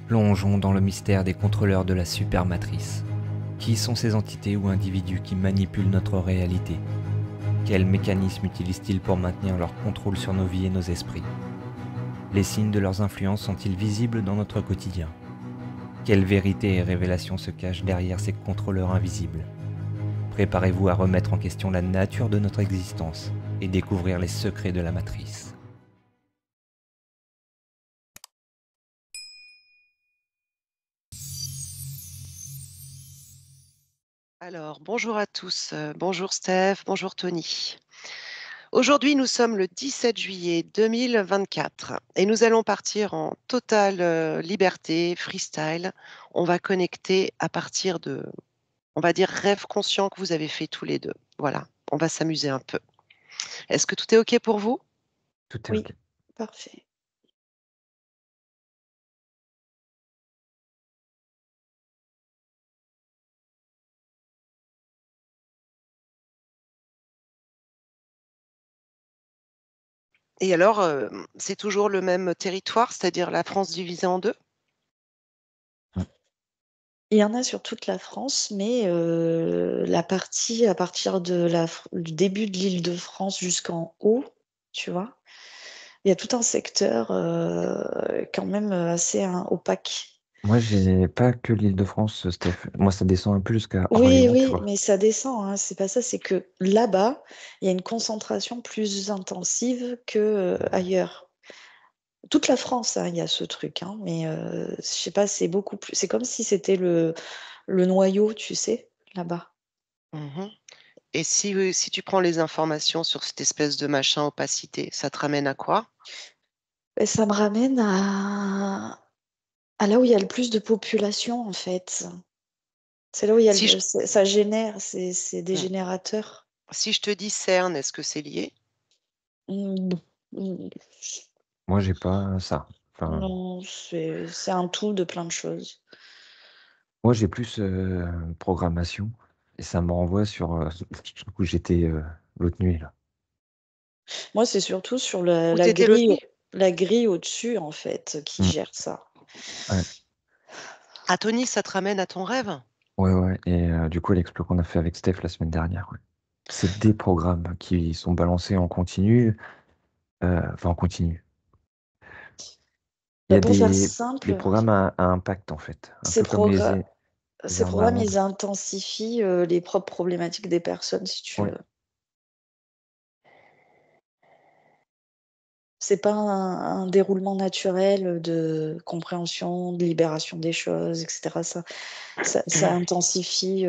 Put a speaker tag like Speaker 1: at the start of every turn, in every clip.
Speaker 1: Plongeons dans le mystère des contrôleurs de la supermatrice. Qui sont ces entités ou individus qui manipulent notre réalité? Quels mécanismes utilisent-ils pour maintenir leur contrôle sur nos vies et nos esprits? Les signes de leurs influences sont-ils visibles dans notre quotidien? Quelles vérités et révélations se cachent derrière ces contrôleurs invisibles? Préparez-vous à remettre en question la nature de notre existence et découvrir les secrets de la matrice.
Speaker 2: Alors, bonjour à tous. Bonjour Steph, bonjour Tony. Aujourd'hui, nous sommes le 17 juillet 2024 et nous allons partir en totale liberté, freestyle. On va connecter à partir de, on va dire, rêves conscients que vous avez fait tous les deux. Voilà, on va s'amuser un peu. Est-ce que tout est OK pour vous?
Speaker 1: Tout est
Speaker 3: Oui,
Speaker 1: ok.
Speaker 3: parfait.
Speaker 2: Et alors, c'est toujours le même territoire, c'est-à-dire la France divisée en deux?
Speaker 3: Il y en a sur toute la France, mais la partie à partir de du début de l'Île-de-France jusqu'en haut, tu vois, il y a tout un secteur quand même assez opaque.
Speaker 1: Moi, j'ai pas que l'Île-de-France, Steph. Moi, ça descend un peu jusqu'à
Speaker 3: Oui,
Speaker 1: Orléans, tu
Speaker 3: oui,
Speaker 1: vois.
Speaker 3: mais ça descend, hein, c'est pas ça, c'est que là-bas, il y a une concentration plus intensive que ailleurs. Toute la France, hein, il y a ce truc, hein, mais je sais pas, c'est beaucoup plus. C'est comme si c'était le noyau, tu sais, là-bas.
Speaker 2: Mhm. Et si tu prends les informations sur cette espèce de machin opacité, ça te ramène à quoi?
Speaker 3: Et ça me ramène à là où il y a le plus de population, en fait. C'est là où il y a
Speaker 2: Si je,
Speaker 3: ça génère, c'est des
Speaker 2: hmm.
Speaker 3: générateurs.
Speaker 2: Si je te dis CERN, est-ce que c'est lié?
Speaker 3: Mm, mm,
Speaker 1: Moi, j'ai pas ça. Enfin,
Speaker 3: Non, c'est un tout de plein de choses.
Speaker 1: moi, j'ai plus programmation et ça me renvoie sur où j'étais l'autre nuit là.
Speaker 3: Moi, c'est surtout sur
Speaker 2: Où t'étais l'autre nuit?
Speaker 3: la grille au-dessus, en fait, qui
Speaker 1: Mm.
Speaker 3: gère ça.
Speaker 1: Ouais,
Speaker 2: Ah, Tony, ça te ramène à ton rêve?
Speaker 1: ouais, ouais. Et du coup, l'explo qu'on a fait avec Steph la semaine dernière, ouais. C'est des programmes qui sont balancés en continu, enfin en continu. Il y
Speaker 3: Bah,
Speaker 1: a
Speaker 3: pour faire
Speaker 1: des
Speaker 3: simple,
Speaker 1: programmes à impact en fait, un
Speaker 3: ces
Speaker 1: peu comme
Speaker 3: programmes.
Speaker 1: les
Speaker 3: Ces
Speaker 1: armes à
Speaker 3: programmes,
Speaker 1: ondes.
Speaker 3: ils intensifient les propres problématiques des personnes, si tu
Speaker 1: Ouais.
Speaker 3: veux. C'est pas un déroulement naturel de compréhension, de libération des choses, etc. Ça intensifie.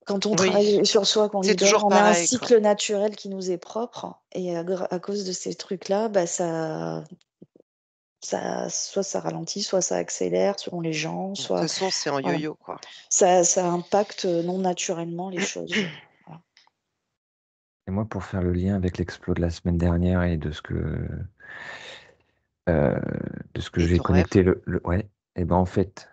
Speaker 3: Quand on
Speaker 2: Oui,
Speaker 3: travaille sur soi, qu'on
Speaker 2: c'est
Speaker 3: libère,
Speaker 2: toujours
Speaker 3: on a un
Speaker 2: pareil, quoi.
Speaker 3: cycle naturel qui nous est propre. Et à cause de ces trucs-là, bah, soit ça ralentit, soit ça accélère selon les gens,
Speaker 2: De toute
Speaker 3: soit
Speaker 2: façon, c'est en
Speaker 3: voilà.
Speaker 2: yo-yo, quoi.
Speaker 3: Ça impacte non naturellement les choses. Voilà.
Speaker 1: Et moi, pour faire le lien avec l'explo de la semaine dernière et euh, de ce que
Speaker 2: Et
Speaker 1: j'ai
Speaker 2: ton rêve?
Speaker 1: connecté, ouais, et ben en fait,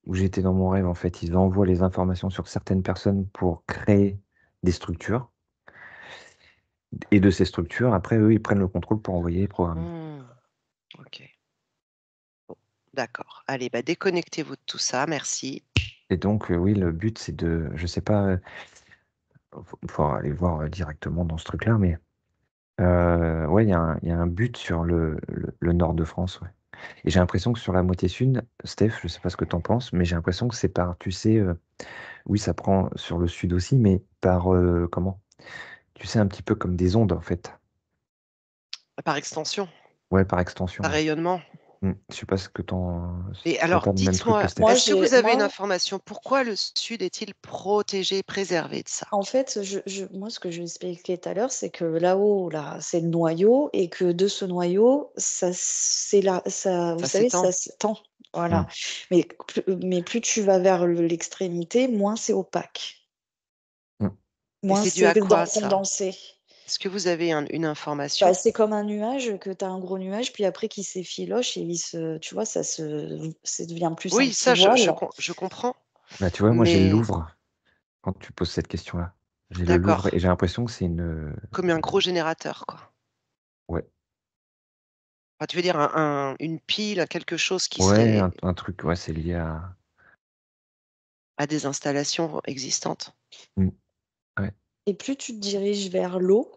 Speaker 1: où j'étais dans mon rêve, en fait, ils envoient les informations sur certaines personnes pour créer des structures. Et de ces structures, après, eux, ils prennent le contrôle pour envoyer les programmes.
Speaker 2: Hmm, ok. Bon, d'accord. Allez, bah, déconnectez-vous de tout ça, merci.
Speaker 1: Et donc, oui, le but, c'est de, je sais pas, faut aller voir directement dans ce truc-là, mais ouais, il y a un but sur le nord de France, ouais. Et j'ai l'impression que sur la moitié sud, Steph, je sais pas ce que tu en penses, mais j'ai l'impression que c'est par, tu sais, oui, ça prend sur le sud aussi, mais par, comment? Tu sais, un petit peu comme des ondes, en fait.
Speaker 2: Par extension,
Speaker 1: Ouais, par extension,
Speaker 2: par
Speaker 1: ouais.
Speaker 2: rayonnement.
Speaker 1: Je sais pas ce que
Speaker 2: Et
Speaker 1: si t'as
Speaker 2: alors,
Speaker 1: pas le même truc que
Speaker 2: dites-moi,
Speaker 1: Steph.
Speaker 3: Moi,
Speaker 2: est-ce que vous avez une information? Pourquoi le Sud est-il protégé, préservé de ça?
Speaker 3: en fait, moi, ce que je expliquais tout à l'heure, c'est que là-haut, là, c'est le noyau et que de ce noyau, vous
Speaker 2: Ça
Speaker 3: savez,
Speaker 2: s'étend.
Speaker 3: ça s'étend.
Speaker 1: Mm.
Speaker 3: Voilà. Mais plus tu vas vers l'extrémité, moins c'est opaque,
Speaker 1: Mm.
Speaker 2: Et
Speaker 3: moins
Speaker 2: c'est dû
Speaker 3: c'est
Speaker 2: à quoi, ça?
Speaker 3: condensé.
Speaker 2: Est-ce que vous avez une
Speaker 3: Bah,
Speaker 2: information?
Speaker 3: c'est comme un nuage, que tu as un gros nuage, puis après qui s'effiloche et tu vois, ça devient plus un
Speaker 2: Oui,
Speaker 3: petit
Speaker 2: ça,
Speaker 3: voile.
Speaker 2: je comprends,
Speaker 1: Bah, tu vois, moi, j'ai le
Speaker 2: mais
Speaker 1: Louvre quand tu poses cette question-là. J'ai le Louvre
Speaker 2: d'accord,
Speaker 1: et j'ai l'impression que c'est une,
Speaker 2: comme un gros générateur, quoi.
Speaker 1: ouais,
Speaker 2: Enfin, tu veux dire une pile, quelque chose qui
Speaker 1: Ouais,
Speaker 2: serait
Speaker 1: un truc, ouais, c'est lié à.
Speaker 2: à des installations existantes.
Speaker 1: Mm, ouais,
Speaker 3: Et plus tu te diriges vers l'eau,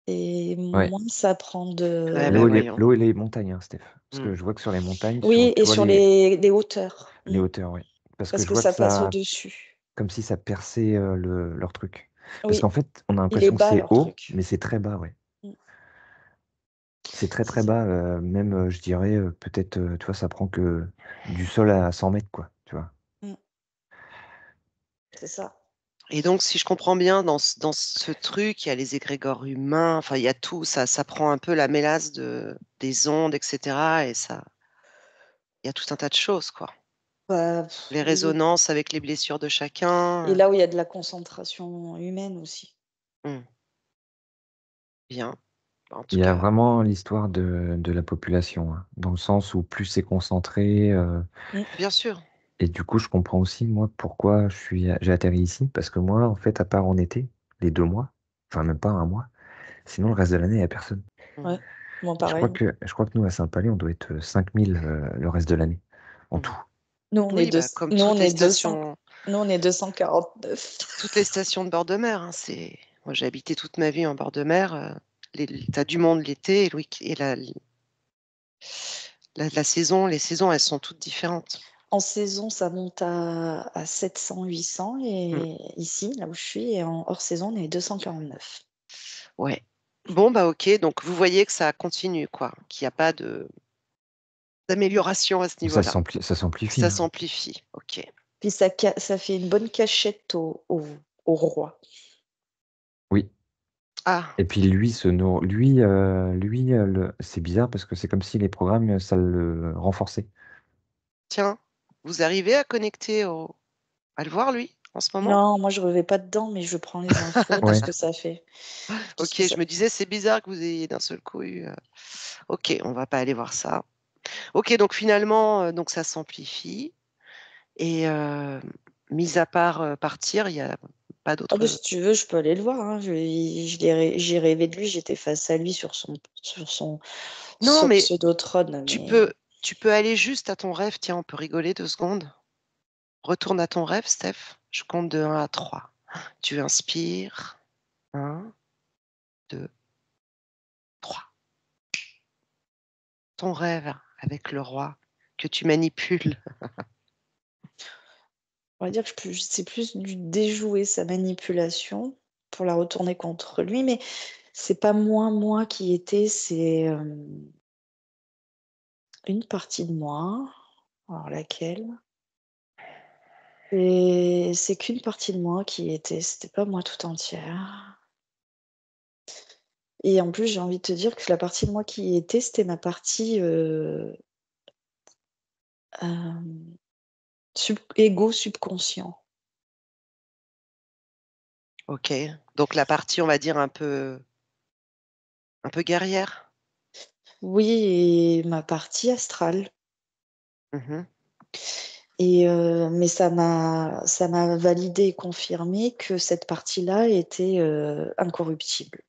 Speaker 3: et
Speaker 1: ouais.
Speaker 3: moins ça prend
Speaker 2: Ouais, ben voyons.
Speaker 1: L'eau et les montagnes, hein, Steph. Parce que
Speaker 2: Mm.
Speaker 1: je vois que sur les montagnes,
Speaker 3: Oui,
Speaker 1: tu
Speaker 3: et
Speaker 1: vois
Speaker 3: sur les hauteurs.
Speaker 1: les hauteurs, ouais. Parce que
Speaker 3: Parce
Speaker 1: je
Speaker 3: que
Speaker 1: vois que
Speaker 3: ça passe
Speaker 1: ça,
Speaker 3: au-dessus.
Speaker 1: comme si ça perçait leur truc. Parce
Speaker 3: Oui,
Speaker 1: qu'en fait, on a
Speaker 3: il est
Speaker 1: l'impression que
Speaker 3: bas
Speaker 1: c'est
Speaker 3: leur
Speaker 1: haut,
Speaker 3: truc.
Speaker 1: mais c'est très bas, ouais.
Speaker 3: Mm.
Speaker 1: C'est très
Speaker 3: C'est
Speaker 1: très
Speaker 3: ça.
Speaker 1: bas, même je dirais peut-être, tu vois, ça prend que du sol à 100 mètres, quoi, tu vois.
Speaker 3: Mm. C'est ça.
Speaker 2: Et donc, si je comprends bien, dans ce truc, il y a les égrégores humains, enfin, il y a tout, ça prend un peu la mélasse des ondes, etc. Et ça, il y a tout un tas de choses, quoi.
Speaker 3: Bah,
Speaker 2: Les
Speaker 3: oui.
Speaker 2: résonances avec les blessures de
Speaker 3: Et
Speaker 2: chacun.
Speaker 3: là où il y a de la concentration humaine aussi.
Speaker 2: Bien. En tout
Speaker 1: Il y a
Speaker 2: cas,
Speaker 1: vraiment l'histoire de la population, hein, dans le sens où plus c'est concentré.
Speaker 2: bien sûr.
Speaker 1: Et du coup, je comprends aussi, moi, pourquoi j'ai atterri ici. Parce que moi, en fait, à part en été, les 2 mois, enfin même pas un mois, sinon le reste de l'année, il n'y a personne.
Speaker 3: Ouais, moi
Speaker 1: Je crois
Speaker 3: pareil.
Speaker 1: que nous, à Saint-Palais, on doit être 5000 le reste de l'année, en tout.
Speaker 3: Nous, on est
Speaker 2: Oui,
Speaker 3: deux,
Speaker 2: comme
Speaker 3: nous, on
Speaker 2: toutes les
Speaker 3: est 200,
Speaker 2: stations,
Speaker 3: nous, on est 249.
Speaker 2: toutes les stations de bord de mer. Hein, moi, j'ai habité toute ma vie en bord de mer. T'as du monde l'été et la saison, les saisons, elles sont toutes différentes.
Speaker 3: En saison, ça monte à 700, 800.
Speaker 2: Mm.
Speaker 3: Et ici, là où je suis, et en hors saison, on est 249.
Speaker 2: Ouais. Bon, bah ok, donc vous voyez que ça continue, quoi, qu'il n'y a pas d'amélioration à ce niveau-là.
Speaker 1: Ça s'amplifie,
Speaker 2: Ça
Speaker 1: hein.
Speaker 2: s'amplifie, ok.
Speaker 3: Puis ça fait une bonne cachette au roi.
Speaker 1: Oui.
Speaker 2: Ah,
Speaker 1: Et puis lui, c'est bizarre parce que c'est comme si les programmes, ça le renforçait.
Speaker 2: tiens, vous arrivez à connecter à le voir, lui, en ce moment?
Speaker 3: Non, moi, je ne vais pas dedans, mais je prends les infos de ce
Speaker 1: Ouais.
Speaker 3: que ça fait. Parce
Speaker 2: Ok,
Speaker 3: que ça...
Speaker 2: je me disais, c'est bizarre que vous ayez d'un seul coup eu. Ok, on va pas aller voir ça. Ok, donc finalement, donc ça s'amplifie. Et mis à part partir, il n'y a pas
Speaker 3: Ah bah,
Speaker 2: d'autre.
Speaker 3: si tu veux, je peux aller le voir, hein. J'ai rêvé de lui, j'étais face à lui
Speaker 2: Non,
Speaker 3: son
Speaker 2: mais
Speaker 3: pseudo-trône.
Speaker 2: tu
Speaker 3: Mais
Speaker 2: peux, tu peux aller juste à ton rêve. Tiens, on peut rigoler 2 secondes. Retourne à ton rêve, Steph. Je compte de 1 à 3. Tu inspires. 1, 2, 3. Ton rêve avec le roi que tu manipules.
Speaker 3: on va dire que c'est plus du déjouer sa manipulation pour la retourner contre lui. Mais c'est pas moi qui était, c'est une partie de moi. Alors laquelle? Et c'est qu'une partie de moi qui était, c'était pas moi tout entière. Et en plus, j'ai envie de te dire que la partie de moi qui était, c'était ma partie égo subconscient.
Speaker 2: Ok. Donc la partie, on va dire, un peu guerrière.
Speaker 3: Oui, et ma partie astrale.
Speaker 2: Mhm.
Speaker 3: Et mais ça m'a validé et confirmé que cette partie-là était incorruptible.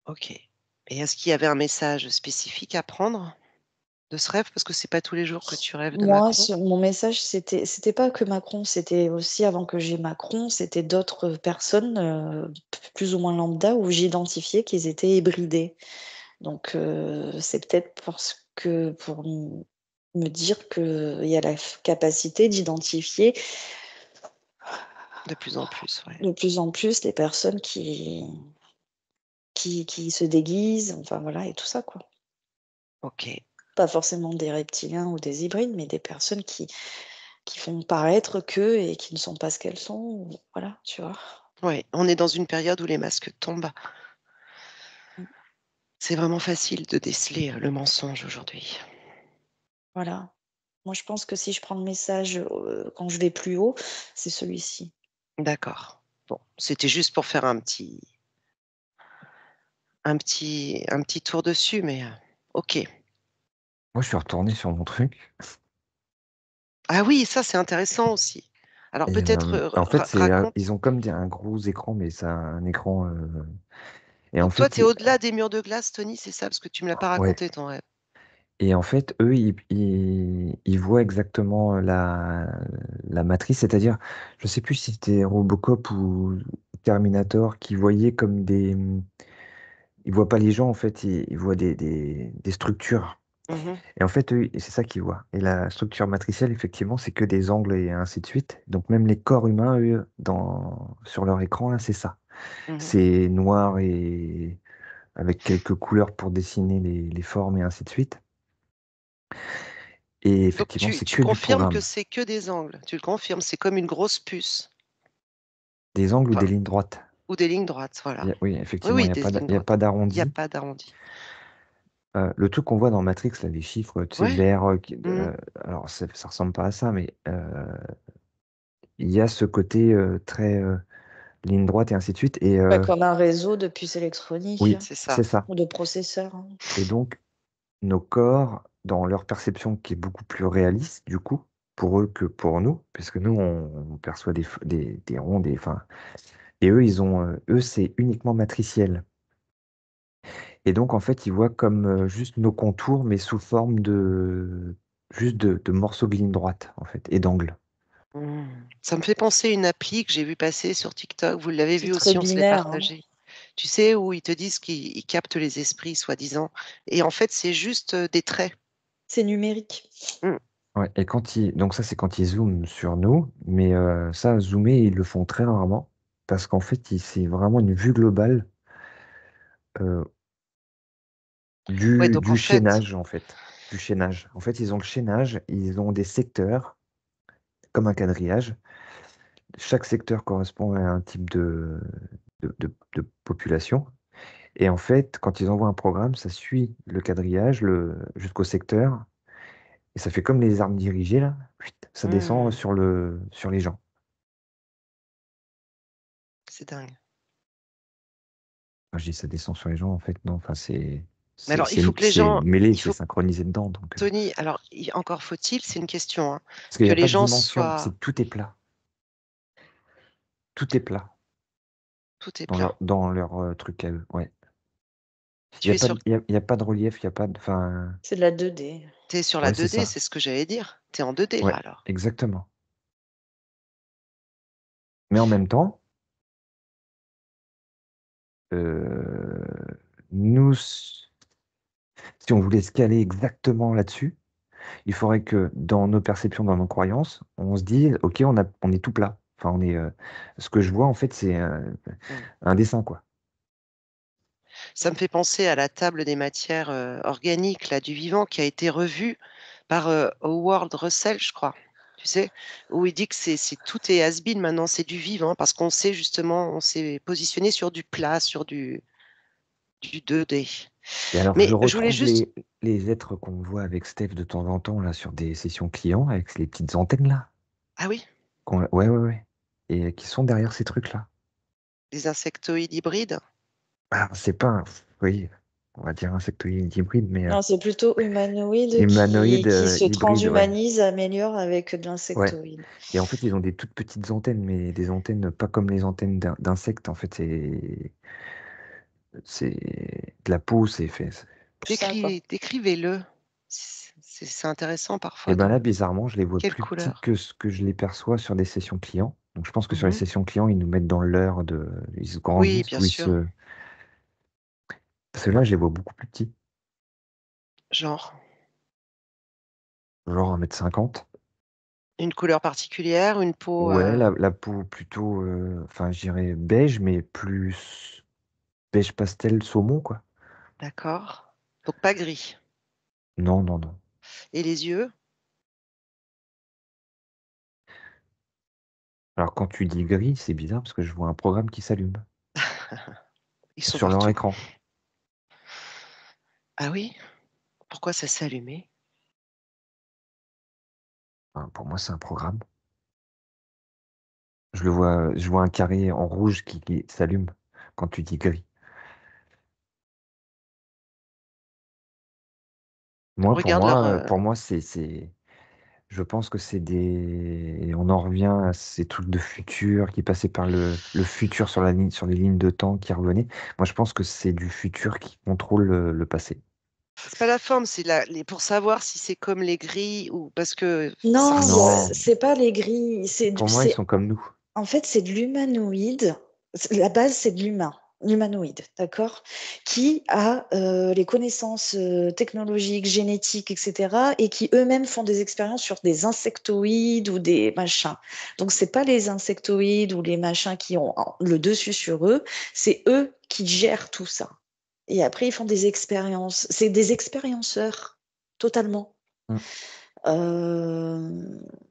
Speaker 2: Ok. Et est-ce qu'il y avait un message spécifique à prendre de ce rêve? Parce que c'est pas tous les jours que tu rêves de
Speaker 3: Moi,
Speaker 2: Macron.
Speaker 3: mon message, c'était pas que Macron, c'était aussi avant que j'ai Macron, c'était d'autres personnes plus ou moins lambda où j'identifiais qu'ils étaient hybridés. Donc c'est peut-être parce que pour me dire qu'il y a la capacité d'identifier
Speaker 2: De plus en plus, ouais.
Speaker 3: de plus en plus les personnes qui se déguisent, enfin voilà, et tout ça, quoi.
Speaker 2: Ok.
Speaker 3: Pas forcément des reptiliens ou des hybrides, mais des personnes qui font paraître qu'eux et qui ne sont pas ce qu'elles sont, voilà, tu vois.
Speaker 2: Ouais, on est dans une période où les masques tombent.
Speaker 3: Mm.
Speaker 2: C'est vraiment facile de déceler le mensonge aujourd'hui.
Speaker 3: Voilà. Moi, je pense que si je prends le message quand je vais plus haut, c'est celui-ci.
Speaker 2: D'accord. Bon, c'était juste pour faire un petit tour dessus, mais ok.
Speaker 1: Moi, je suis retourné sur mon truc.
Speaker 2: Ah oui, ça c'est intéressant aussi. Alors
Speaker 1: Et
Speaker 2: peut-être
Speaker 1: en fait,
Speaker 2: raconte.
Speaker 1: ils ont comme un gros écran, mais c'est un écran
Speaker 4: Et en
Speaker 2: Donc toi,
Speaker 4: fait,
Speaker 2: tu es au-delà des murs de glace, Tony, c'est ça? Parce que tu me l'as pas
Speaker 4: ouais.
Speaker 2: raconté, ton rêve.
Speaker 4: Et en fait, eux, ils voient exactement la matrice, c'est-à-dire, je sais plus si c'était Robocop ou Terminator qui voyaient comme des. Ils voient pas les gens, en fait, ils voient des structures.
Speaker 2: Mhm.
Speaker 4: Et en fait, eux, c'est ça qu'ils voient. Et la structure matricielle, effectivement, c'est que des angles et ainsi de suite. Donc même les corps humains, eux, sur leur écran, là, c'est ça.
Speaker 2: Mhm.
Speaker 4: C'est noir et avec quelques couleurs pour dessiner les formes et ainsi de suite. Et
Speaker 2: Donc
Speaker 4: effectivement, c'est
Speaker 2: tu
Speaker 4: que du
Speaker 2: confirmes que
Speaker 4: programme.
Speaker 2: c'est que des angles. Tu le confirmes, c'est comme une grosse puce.
Speaker 4: Des angles ou
Speaker 2: Enfin,
Speaker 4: des lignes droites.
Speaker 2: ou des lignes droites, voilà.
Speaker 4: Oui,
Speaker 2: Oui,
Speaker 4: effectivement, il
Speaker 2: oui,
Speaker 4: n'y a
Speaker 2: des
Speaker 4: pas
Speaker 2: lignes
Speaker 4: il y a
Speaker 2: droites.
Speaker 4: pas
Speaker 2: Il n'y a
Speaker 4: d'arrondi.
Speaker 2: pas d'arrondi.
Speaker 4: Le truc qu'on voit dans Matrix, là, les chiffres, tu sais,
Speaker 2: Ouais.
Speaker 4: vert,
Speaker 2: Mhm.
Speaker 4: alors ça ressemble pas à ça, mais il y a ce côté très ligne droite et ainsi de suite. Et
Speaker 3: Comme un réseau de puces électroniques
Speaker 4: oui,
Speaker 2: C'est ça.
Speaker 4: c'est ça.
Speaker 3: ou de processeurs. Hein.
Speaker 4: Et donc, nos corps, dans leur perception qui est beaucoup plus réaliste, du coup, pour eux que pour nous, puisque nous, on perçoit des ronds, enfin, et eux, eux, c'est uniquement matriciel. Et donc, en fait, ils voient comme juste nos contours, mais sous forme juste de morceaux de ligne droite, en fait, et d'angles.
Speaker 2: Ça me fait penser à une appli que j'ai vu passer sur TikTok. Vous l'avez
Speaker 3: C'est
Speaker 2: vu
Speaker 3: très
Speaker 2: aussi, on se l'est
Speaker 3: binaire. Hein.
Speaker 2: partagé. Tu sais, où ils te disent qu'ils captent les esprits, soi-disant. Et en fait, c'est juste des traits.
Speaker 3: C'est numérique.
Speaker 2: Mm.
Speaker 4: Ouais, et donc ça, c'est quand ils zooment sur nous, mais ça, zoomer, ils le font très rarement, parce qu'en fait, c'est vraiment une vue globale euh,
Speaker 2: Ouais,
Speaker 4: du,
Speaker 2: donc en
Speaker 4: du
Speaker 2: fait,
Speaker 4: chaînage, en fait. Du chaînage. En fait, ils ont le chaînage, ils ont des secteurs, comme un quadrillage. Chaque secteur correspond à un type de population. Et en fait, quand ils envoient un programme, ça suit le quadrillage jusqu'au secteur. Et ça fait comme les armes dirigées, là. Chuit, ça descend
Speaker 2: hmm,
Speaker 4: sur les gens.
Speaker 2: c'est dingue.
Speaker 4: Enfin, je dis ça descend sur les gens, en fait, non. Enfin,
Speaker 2: Mais alors, il faut que les
Speaker 4: c'est
Speaker 2: gens,
Speaker 4: mêlé,
Speaker 2: il
Speaker 4: c'est
Speaker 2: faut,
Speaker 4: synchronisé dedans. Donc,
Speaker 2: Tony, alors, encore faut-il, c'est une question, hein,
Speaker 4: parce qu'il n'y
Speaker 2: que
Speaker 4: a
Speaker 2: les
Speaker 4: pas de
Speaker 2: gens
Speaker 4: dimension,
Speaker 2: soient,
Speaker 4: tout est plat. Tout est plat
Speaker 2: tout est
Speaker 4: dans
Speaker 2: plat.
Speaker 4: dans leur truc à eux. Ouais. Il n'y
Speaker 2: Tu
Speaker 4: a
Speaker 2: es
Speaker 4: pas
Speaker 2: sur,
Speaker 4: de, il y a pas de relief, il n'y a pas de. Enfin,
Speaker 3: C'est de la 2D.
Speaker 2: t'es sur la
Speaker 4: ouais, c'est
Speaker 2: 2D,
Speaker 4: ça.
Speaker 2: c'est ce que j'allais dire. T'es en 2D là,
Speaker 4: Ouais,
Speaker 2: alors.
Speaker 4: exactement. Mais en même temps, euh, nous, si on voulait se caler exactement là-dessus, il faudrait que dans nos perceptions, dans nos croyances, on se dise, OK, on est tout plat. Enfin, ce que je vois, en fait, c'est
Speaker 2: Hmm.
Speaker 4: un dessin, quoi.
Speaker 2: Ça me fait penser à la table des matières organiques là, du vivant qui a été revue par Howard Russell, je crois. Tu sais, où il dit que tout est has-been maintenant, c'est du vivant, parce qu'on sait justement, on s'est positionné sur du plat, sur du 2D.
Speaker 4: Et alors, je
Speaker 2: Mais je voulais
Speaker 4: retrouve
Speaker 2: juste,
Speaker 4: les êtres qu'on voit avec Steph de temps en temps, là, sur des sessions clients, avec les petites antennes, là.
Speaker 2: ah oui,
Speaker 4: Ouais, ouais, ouais. Et qui sont derrière ces trucs-là.
Speaker 2: des insectoïdes hybrides.
Speaker 4: Ah, c'est pas oui, on va dire insectoïde hybride, mais
Speaker 3: Non, c'est plutôt humanoïde
Speaker 4: humanoïde
Speaker 3: qui se
Speaker 4: hybride, ouais.
Speaker 3: transhumanise, améliore avec de
Speaker 4: Ouais.
Speaker 3: l'insectoïde.
Speaker 4: Et en fait, ils ont des toutes petites antennes, mais des antennes pas comme les antennes d'insectes. En fait, c'est de la peau, c'est fait.
Speaker 3: Plus sympa.
Speaker 2: Décrivez-le. C'est intéressant
Speaker 4: Et
Speaker 2: parfois
Speaker 4: ben
Speaker 2: de
Speaker 4: là, bizarrement, je les vois
Speaker 2: quelle
Speaker 4: plus petits
Speaker 2: couleur.
Speaker 4: que ce que je les perçois sur des sessions clients. Donc, je pense que sur les
Speaker 2: Mhm.
Speaker 4: sessions clients, ils nous mettent dans l'heure ils se
Speaker 2: Oui,
Speaker 4: grandissent
Speaker 2: bien
Speaker 4: ou
Speaker 2: sûr.
Speaker 4: parce que là, je les vois beaucoup plus petits,
Speaker 2: Genre,
Speaker 4: genre 1,50 m.
Speaker 2: une couleur particulière, une peau.
Speaker 4: Ouais, la peau plutôt, enfin, je dirais beige, mais plus beige pastel saumon, quoi.
Speaker 2: D'accord. Donc pas gris.
Speaker 4: Non, non, non.
Speaker 2: Et les yeux,
Speaker 4: Alors, quand tu dis gris, c'est bizarre parce que je vois un programme qui s'allume
Speaker 2: ils sont
Speaker 4: sur leur
Speaker 2: partout.
Speaker 4: écran.
Speaker 2: Ah oui? Pourquoi ça s'est allumé?
Speaker 4: Enfin, pour moi, c'est un programme. Je vois un carré en rouge qui s'allume quand tu dis gris.
Speaker 2: Regarde leur.
Speaker 4: Pour moi, Je pense que c'est des. On en revient à ces trucs de futur qui passaient par le futur sur la ligne, sur les lignes de temps qui revenaient. Moi, je pense que c'est du futur qui contrôle le passé.
Speaker 2: C'est pas la forme, c'est pour savoir si c'est comme les grilles ou parce que ça
Speaker 3: Non,
Speaker 2: ressemble.
Speaker 4: Non,
Speaker 3: c'est pas les grilles.
Speaker 4: pour moi, ils sont comme nous.
Speaker 3: En fait, c'est de l'humanoïde. La base, c'est de l'humain, l'humanoïde, d'accord? Qui a les connaissances technologiques, génétiques, etc. et qui eux-mêmes font des expériences sur des insectoïdes ou des machins. Donc, c'est pas les insectoïdes ou les machins qui ont le dessus sur eux, c'est eux qui gèrent tout ça. Et après, ils font des expériences. C'est des expérienceurs, totalement.
Speaker 4: Mm,
Speaker 3: Euh,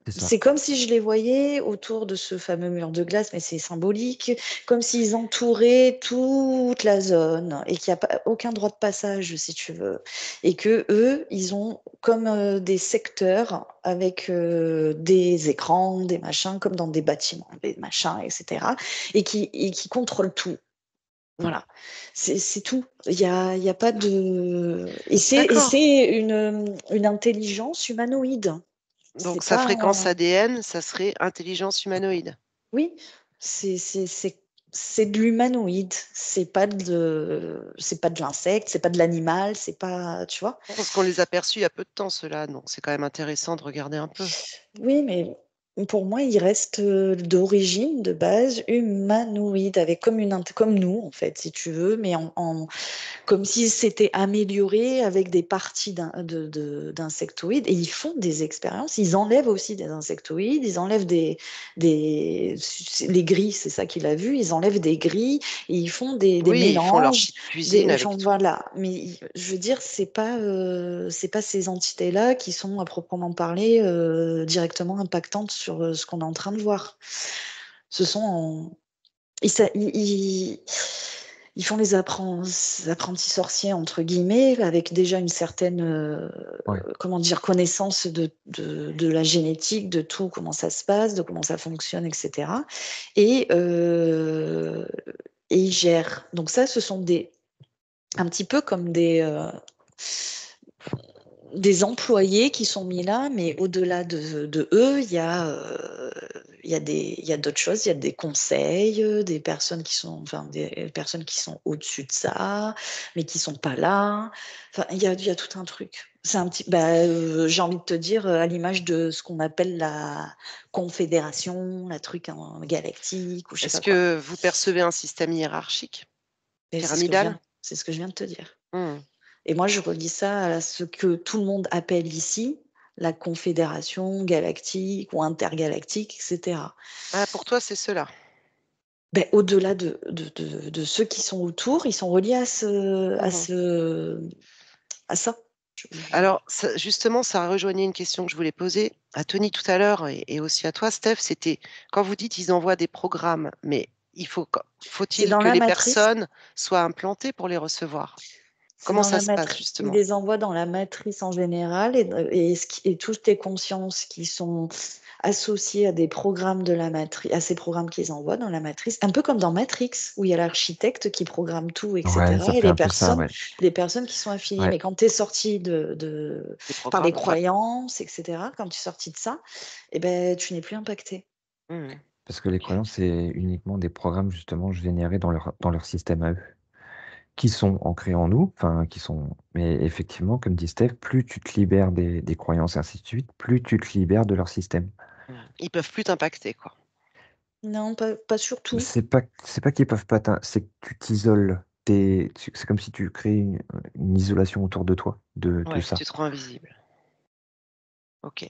Speaker 4: c'est ça.
Speaker 3: c'est comme si je les voyais autour de ce fameux mur de glace, mais c'est symbolique, comme s'ils entouraient toute la zone et qu'il n'y a pas, aucun droit de passage, si tu veux. Et que eux, ils ont comme des secteurs avec des écrans, des machins, comme dans des bâtiments, des machins, etc. Et qui contrôlent tout. Voilà, c'est tout. Il y a pas de.
Speaker 2: D'accord.
Speaker 3: C'est une intelligence humanoïde.
Speaker 2: Donc
Speaker 3: C'est
Speaker 2: sa
Speaker 3: pas.
Speaker 2: fréquence ADN, ça serait intelligence humanoïde.
Speaker 3: Oui, c'est de l'humanoïde. C'est pas de l'insecte, c'est pas de l'animal, c'est pas. Tu vois?
Speaker 2: Parce qu'on les a perçus il y a peu de temps, ceux-là, donc c'est quand même intéressant de regarder un peu.
Speaker 3: Oui, mais pour moi, il reste d'origine, de base, humanoïde, avec comme nous, en fait, si tu veux, mais comme s'ils s'étaient améliorés avec des parties d'insectoïdes. Et ils font des expériences. Ils enlèvent aussi des insectoïdes. Ils enlèvent les grilles, c'est ça qu'il a vu. Ils enlèvent des grilles et ils font des
Speaker 2: Oui, ils font leur
Speaker 3: mélanges.
Speaker 2: petite cuisine avec tout.
Speaker 3: Voilà. Mais je veux dire, c'est pas ces entités-là qui sont à proprement parler directement impactantes sur ce qu'on est en train de voir. Ce sont ils font les apprentis sorciers, entre guillemets, avec déjà une certaine
Speaker 4: Ouais.
Speaker 3: comment dire, connaissance de la génétique, de tout, comment ça se passe, de comment ça fonctionne, etc. Et, euh, et ils gèrent. Donc ça, ce sont un petit peu comme des employés qui sont mis là, mais au-delà de eux, il y a d'autres choses, il y a des conseils, des personnes qui sont, enfin, des personnes qui sont au-dessus de ça, mais qui sont pas là. Enfin, il y a tout un truc. C'est un petit, j'ai envie de te dire, à l'image de ce qu'on appelle la confédération, la truc hein, galactique ou je sais
Speaker 2: Est-ce
Speaker 3: pas quoi.
Speaker 2: que vous percevez un système hiérarchique,
Speaker 3: Et
Speaker 2: pyramidal?
Speaker 3: c'est ce que je viens de te dire.
Speaker 2: Hmm.
Speaker 3: Et moi, je relis ça à ce que tout le monde appelle ici la confédération galactique ou intergalactique, etc.
Speaker 2: Ah, pour toi, c'est cela.
Speaker 3: Au-delà de ceux qui sont autour, ils sont reliés
Speaker 2: Mhm.
Speaker 3: à ça.
Speaker 2: Alors, justement, ça rejoignait une question que je voulais poser à Tony tout à l'heure et aussi à toi, Steph. C'était quand vous dites ils envoient des programmes, mais
Speaker 3: C'est
Speaker 2: faut-il
Speaker 3: dans
Speaker 2: que
Speaker 3: la
Speaker 2: les
Speaker 3: matrice.
Speaker 2: personnes soient implantées pour les recevoir?
Speaker 3: C'est
Speaker 2: Comment
Speaker 3: dans
Speaker 2: ça
Speaker 3: la
Speaker 2: se passe
Speaker 3: matrice. Ils
Speaker 2: justement?
Speaker 3: les envoient dans la matrice en général et toutes les consciences qui sont associées à des programmes de la matrice, à ces programmes qu'ils envoient dans la matrice, un peu comme dans Matrix, où il y a l'architecte qui programme tout,
Speaker 4: Ouais,
Speaker 3: etc.
Speaker 4: ça
Speaker 3: Et
Speaker 4: fait un peu ça, ouais.
Speaker 3: les personnes qui sont affiliées.
Speaker 4: Ouais.
Speaker 3: Mais quand tu es sorti
Speaker 2: Des
Speaker 3: par les
Speaker 2: programmes? Ouais.
Speaker 3: croyances, etc., quand tu es sorti de ça, eh ben, tu n'es plus impacté.
Speaker 2: Mhm.
Speaker 4: Parce que les croyances, c'est uniquement des programmes justement générés dans leur système à eux, qui sont ancrés en nous, enfin, qui sont. Mais effectivement, comme dit Steph, plus tu te libères des croyances et ainsi de suite, plus tu te libères de leur système.
Speaker 2: Mhm. Ils peuvent plus t'impacter, quoi.
Speaker 3: Non, pas surtout.
Speaker 4: C'est pas qu'ils peuvent pas c'est que tu t'isoles. C'est comme si tu crées une isolation autour de toi, de
Speaker 2: Ouais,
Speaker 4: ça.
Speaker 2: tu te rends invisible. Ok.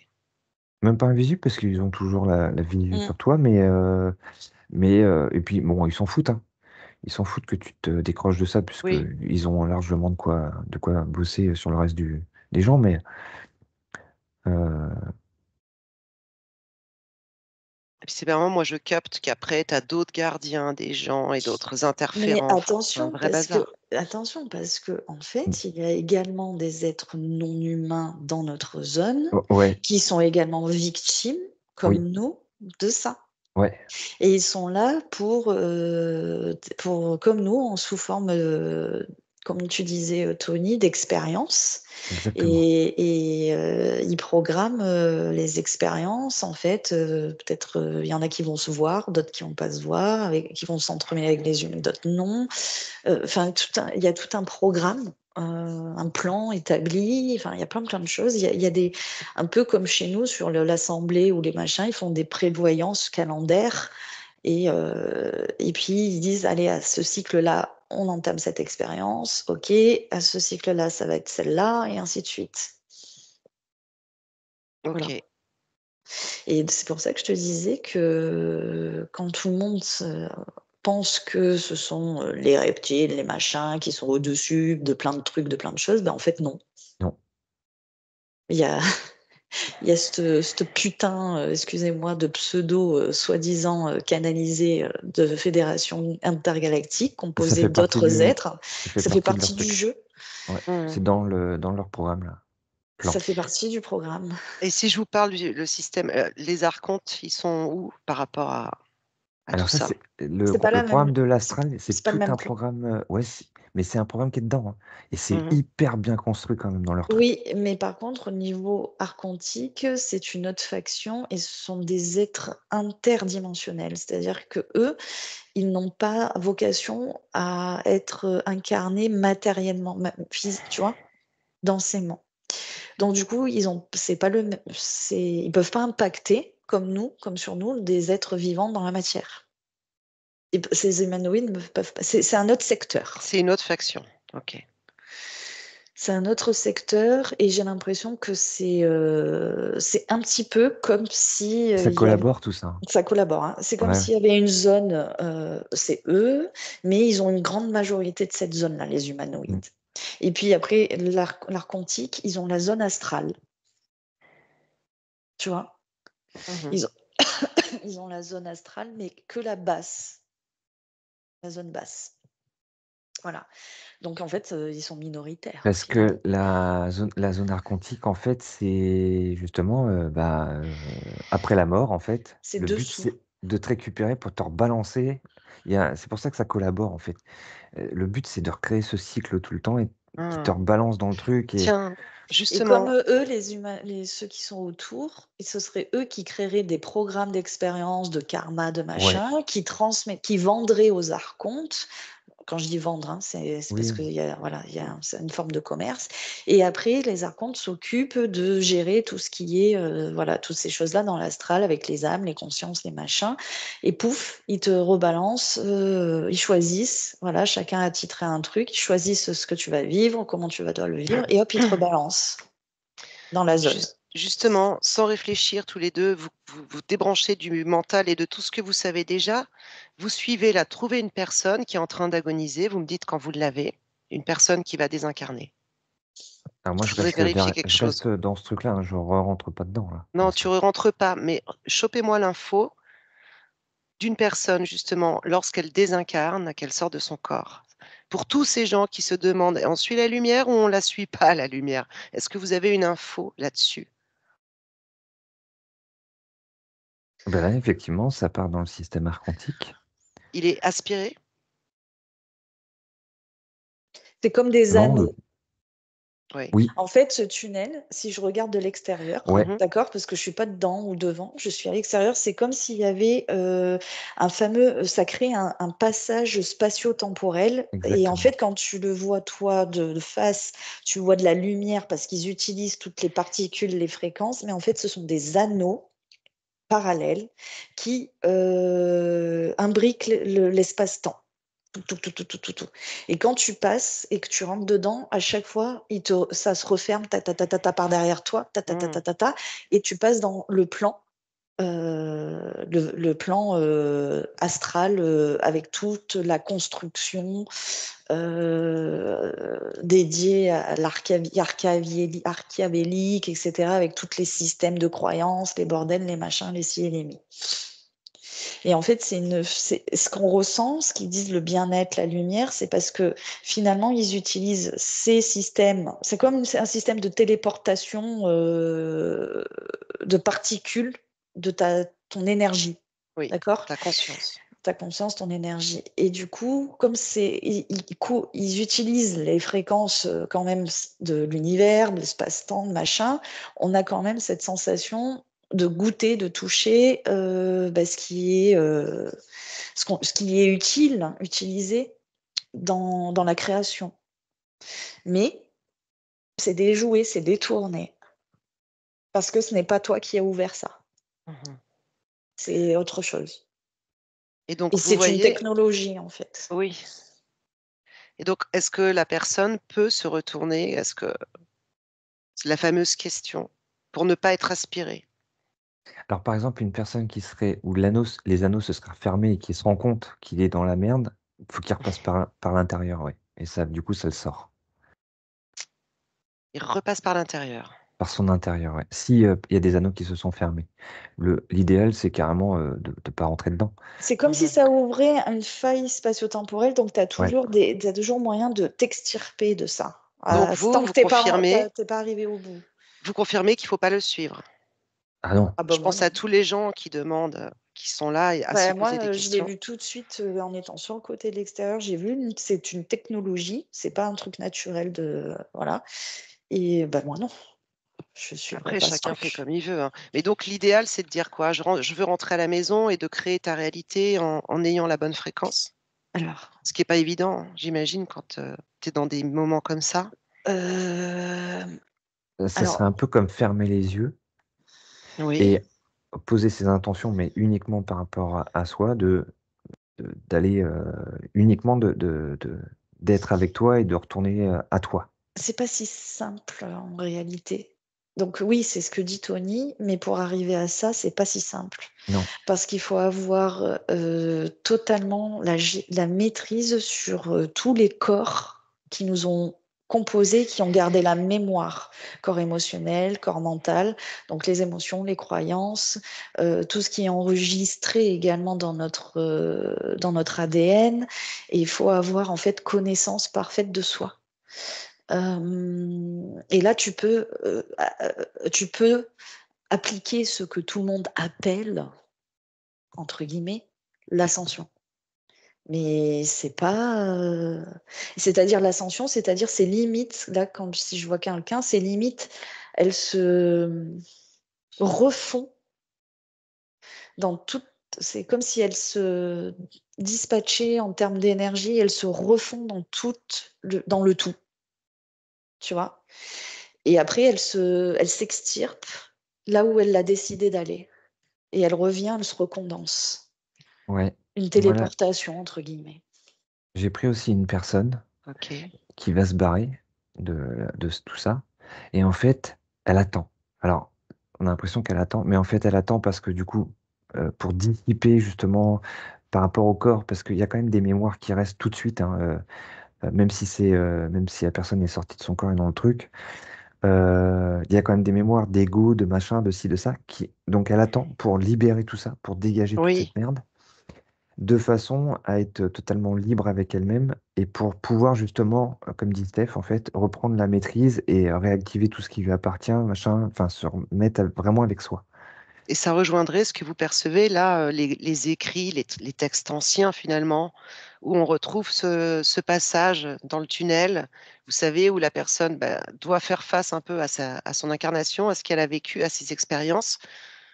Speaker 4: Même pas invisible parce qu'ils ont toujours la vie
Speaker 3: Mm.
Speaker 4: sur toi, et puis bon, ils s'en foutent, hein. Ils s'en foutent que tu te décroches de ça, puisque
Speaker 2: Oui.
Speaker 4: ils ont largement de quoi bosser sur le reste des gens, mais euh,
Speaker 2: Et puis c'est vraiment, moi, je capte qu'après, tu as d'autres gardiens, des gens et d'autres
Speaker 3: Mais
Speaker 2: interférents. Enfin, c'est un vrai bazar.
Speaker 3: attention, parce que en fait, il y a également des êtres non humains dans notre zone
Speaker 4: ouais,
Speaker 3: qui sont également victimes,
Speaker 4: oui,
Speaker 3: comme nous, de ça.
Speaker 4: ouais,
Speaker 3: Et ils sont là pour comme nous, sous forme comme tu disais, Tony, d'expérience.
Speaker 4: Exactement.
Speaker 3: Et ils programment les expériences, en fait. Peut-être il y en a qui vont se voir, d'autres qui vont pas se voir, qui vont s'entremêler avec les humains, d'autres non. Enfin, il y a tout un programme, un plan établi. Enfin, il y a plein de choses. Il y a des, un peu comme chez nous sur l'assemblée ou les machins, ils font des prévoyances calendaires. Et puis ils disent, allez, à ce cycle-là, on entame cette expérience. OK, à ce cycle-là, ça va être celle-là, et ainsi de suite. Voilà.
Speaker 2: Ok.
Speaker 3: Et c'est pour ça que je te disais que quand tout le monde pense que ce sont les reptiles, les machins qui sont au-dessus de plein de trucs, de plein de choses, ben en fait, non.
Speaker 4: Non.
Speaker 3: Il y a, il y a cette putain, excusez-moi, de pseudo soi-disant canalisé de fédération intergalactique
Speaker 4: Ça
Speaker 3: composée
Speaker 4: fait partie
Speaker 3: d'autres
Speaker 4: du,
Speaker 3: êtres.
Speaker 4: ça fait
Speaker 3: Ça fait
Speaker 4: partie de leur
Speaker 3: partie du
Speaker 4: truc.
Speaker 3: jeu.
Speaker 4: Ouais.
Speaker 2: Mhm.
Speaker 4: C'est dans leur programme là. Plan.
Speaker 3: Ça fait partie du programme.
Speaker 2: Et si je vous parle du système, les archontes, ils sont où par rapport à
Speaker 4: Alors
Speaker 2: tout
Speaker 4: ça,
Speaker 2: ça?
Speaker 4: c'est le,
Speaker 3: C'est pas la
Speaker 4: programme
Speaker 3: même.
Speaker 4: de l'astral,
Speaker 3: C'est
Speaker 4: c'est
Speaker 3: pas le
Speaker 4: tout
Speaker 3: même
Speaker 4: un
Speaker 3: plan.
Speaker 4: programme. Ouais, mais c'est un programme qui est dedans, hein. Et c'est
Speaker 2: Mhm.
Speaker 4: hyper bien construit quand même dans leur truc.
Speaker 3: Oui, mais par contre, au niveau archontique, c'est une autre faction et ce sont des êtres interdimensionnels. C'est-à-dire que eux, ils n'ont pas vocation à être incarnés matériellement, tu vois, densément. Donc du coup, c'est pas le, ils peuvent pas impacter comme sur nous, des êtres vivants dans la matière. Ces humanoïdes ne peuvent pas. C'est un autre secteur.
Speaker 2: C'est une autre faction. Ok.
Speaker 3: C'est un autre secteur et j'ai l'impression que c'est un petit peu comme si
Speaker 4: Ça
Speaker 3: il y avait.
Speaker 4: collabore tout ça.
Speaker 3: Ça collabore, hein. C'est comme
Speaker 4: Ouais.
Speaker 3: s'il y avait une zone, c'est eux, mais ils ont une grande majorité de cette zone-là, les humanoïdes. Et puis après, l'archontique, ils ont la zone astrale. Tu vois?
Speaker 2: Mhm.
Speaker 3: Ils ont, ils ont la zone astrale, mais que la basse, la zone basse. Voilà. Donc en fait, ils sont minoritaires au
Speaker 4: Parce
Speaker 3: final.
Speaker 4: que la zone archontique, en fait, c'est justement après la mort, en fait.
Speaker 3: C'est
Speaker 4: Le but,
Speaker 3: dessous.
Speaker 4: c'est de te récupérer pour te rebalancer. C'est pour ça que ça collabore, en fait. Le but, c'est de recréer ce cycle tout le temps et qui te
Speaker 2: Ah.
Speaker 4: rebalance dans le truc.
Speaker 2: Tiens,
Speaker 3: Et comme
Speaker 2: justement,
Speaker 3: eux, ceux qui sont autour, et ce serait eux qui créeraient des programmes d'expérience, de karma, de
Speaker 4: Ouais,
Speaker 3: machin, qui transmettent, qui vendraient aux archontes. Quand je dis vendre, hein, c'est parce
Speaker 4: oui.
Speaker 3: qu'il y a, voilà, c'est une forme de commerce. Et après, les archontes s'occupent de gérer tout ce qui est, voilà, toutes ces choses-là dans l'astral avec les âmes, les consciences, les machins. Et pouf, ils te rebalancent, ils choisissent, voilà, chacun a titré un truc, ils choisissent ce que tu vas vivre, comment tu dois le vivre, et hop, ils te rebalancent dans la zone.
Speaker 2: justement, sans réfléchir tous les deux, vous débranchez du mental et de tout ce que vous savez déjà. Vous suivez là, trouvez une personne qui est en train d'agoniser. Vous me dites quand vous l'avez, une personne qui va désincarner.
Speaker 4: Alors moi,
Speaker 2: Je voudrais vérifier quelque
Speaker 4: je
Speaker 2: chose.
Speaker 4: reste dans ce truc-là, hein, je rentre pas dedans, là, pour
Speaker 2: Non, tu
Speaker 4: l'instant.
Speaker 2: ne rentres pas, mais chopez-moi l'info d'une personne, justement, lorsqu'elle désincarne, qu'elle sort de son corps. Pour tous ces gens qui se demandent, on suit la lumière ou on la suit pas, la lumière? Est-ce que vous avez une info là-dessus?
Speaker 4: Ben là, effectivement, ça part dans le système archontique.
Speaker 2: Il est aspiré?
Speaker 3: C'est comme des
Speaker 4: Non,
Speaker 3: anneaux.
Speaker 2: Oui.
Speaker 4: oui,
Speaker 3: En fait, ce tunnel, si je regarde de l'extérieur,
Speaker 4: ouais,
Speaker 2: Mhm.
Speaker 3: d'accord, parce que je suis pas dedans ou devant, je suis à l'extérieur, c'est comme s'il y avait un fameux, ça crée un passage spatio-temporel. Et en
Speaker 4: exactement.
Speaker 3: fait, quand tu le vois toi de face, tu vois de la lumière parce qu'ils utilisent toutes les particules, les fréquences, mais en fait, ce sont des anneaux parallèles qui imbriquent l'espace-temps. Tout. Et quand tu passes et que tu rentres dedans, à chaque fois, ça se referme par derrière toi,
Speaker 2: Mhm.
Speaker 3: et tu passes dans le plan, le plan astral avec toute la construction dédiée à archiavélique, etc., avec tous les systèmes de croyances, les bordels, les machins, les ci et les mi. Et en fait, c'est ce qu'on ressent, ce qu'ils disent le bien-être, la lumière, c'est parce que finalement, ils utilisent ces systèmes. C'est comme un système de téléportation de particules de ton énergie.
Speaker 2: Oui,
Speaker 3: D'accord?
Speaker 2: ta conscience.
Speaker 3: ta conscience, ton énergie. Et du coup, comme ils utilisent les fréquences quand même de l'univers, de l'espace-temps, de machin, on a quand même cette sensation de goûter, de toucher ce qui est utile, utilisé dans la création. Mais c'est déjoué, c'est détourné. Parce que ce n'est pas toi qui as ouvert ça. C'est autre chose.
Speaker 2: Et donc,
Speaker 3: Et
Speaker 2: vous
Speaker 3: c'est une
Speaker 2: voyez,
Speaker 3: technologie, en fait.
Speaker 2: oui. Et donc, est-ce que la personne peut se retourner? Est-ce que c'est la fameuse question pour ne pas être aspirée?
Speaker 4: Alors, par exemple, une personne où les anneaux se seraient fermés et qui se rend compte qu'il est dans la merde, il faut qu'il repasse par l'intérieur, ouais. Et ça, du coup, ça le sort.
Speaker 2: Il repasse par l'intérieur.
Speaker 4: Par son intérieur, ouais. Si il y a des anneaux qui se sont fermés. L'idéal, c'est carrément de ne pas rentrer dedans.
Speaker 3: C'est comme si ça ouvrait une faille spatio-temporelle, donc tu as
Speaker 4: Ouais.
Speaker 3: toujours moyen de t'extirper de ça.
Speaker 2: Donc
Speaker 3: Tant que tu n'es
Speaker 2: confirmez,
Speaker 3: pas arrivé au bout.
Speaker 2: vous confirmez qu'il ne faut pas le suivre.
Speaker 4: Ah non.
Speaker 3: Ah bah
Speaker 2: Je
Speaker 3: moi,
Speaker 2: pense
Speaker 3: non.
Speaker 2: à tous les gens qui demandent, qui sont là et à se poser des
Speaker 3: Moi, je l'ai
Speaker 2: questions.
Speaker 3: vu tout de suite en étant sur le côté de l'extérieur. J'ai vu que c'est une technologie, c'est pas un truc naturel de voilà. Et moi non, je suis
Speaker 2: Après,
Speaker 3: pas ce
Speaker 2: chacun fait
Speaker 3: truc.
Speaker 2: comme il veut, hein. Mais donc l'idéal, c'est de dire quoi? Je veux rentrer à la maison et de créer ta réalité en ayant la bonne fréquence.
Speaker 3: Alors,
Speaker 2: Ce qui est pas évident, hein, j'imagine, quand tu es dans des moments comme ça.
Speaker 3: euh,
Speaker 4: Ça
Speaker 3: alors
Speaker 4: serait un peu comme fermer les yeux
Speaker 2: Oui.
Speaker 4: et poser ses intentions, mais uniquement par rapport à soi, d'aller uniquement d'être avec toi et de retourner à toi.
Speaker 3: c'est pas si simple en réalité. Donc oui, c'est ce que dit Tony, mais pour arriver à ça, c'est pas si simple.
Speaker 4: Non.
Speaker 3: Parce qu'il faut avoir totalement la maîtrise sur tous les corps qui nous ont composés, qui ont gardé la mémoire, corps émotionnel, corps mental, donc les émotions, les croyances, tout ce qui est enregistré également dans notre ADN. Et il faut avoir en fait connaissance parfaite de soi. Et là, tu peux appliquer ce que tout le monde appelle, entre guillemets, l'ascension. Mais c'est pas. C'est-à-dire l'ascension, c'est-à-dire ses limites. Là, si je vois quelqu'un, ses limites, elles se refont dans tout. C'est comme si elles se dispatchaient en termes d'énergie, elles se refont dans le tout. Tu vois? Et après, elle s'extirpe là où elle a décidé d'aller. Et elle revient, elle se recondense.
Speaker 4: Ouais.
Speaker 3: Une
Speaker 4: Voilà.
Speaker 3: téléportation, entre guillemets.
Speaker 4: J'ai pris aussi une personne qui va se barrer de tout ça. Et en fait, elle attend. Alors, on a l'impression qu'elle attend, mais en fait, elle attend parce que du coup, pour dissiper justement par rapport au corps, parce qu'il y a quand même des mémoires qui restent tout de suite, hein, même si la personne est sortie de son corps et dans le truc, il y a quand même des mémoires d'ego, de machin, de ci, de ça, donc elle attend pour libérer tout ça, pour dégager toute
Speaker 2: Oui.
Speaker 4: cette merde, de façon à être totalement libre avec elle-même et pour pouvoir justement, comme dit Steph, en fait, reprendre la maîtrise et réactiver tout ce qui lui appartient, machin, enfin se remettre vraiment avec soi.
Speaker 2: Et ça rejoindrait ce que vous percevez là, les écrits, les textes anciens finalement, où on retrouve ce passage dans le tunnel, vous savez, où la personne doit faire face un peu à son incarnation, à ce qu'elle a vécu, à ses expériences.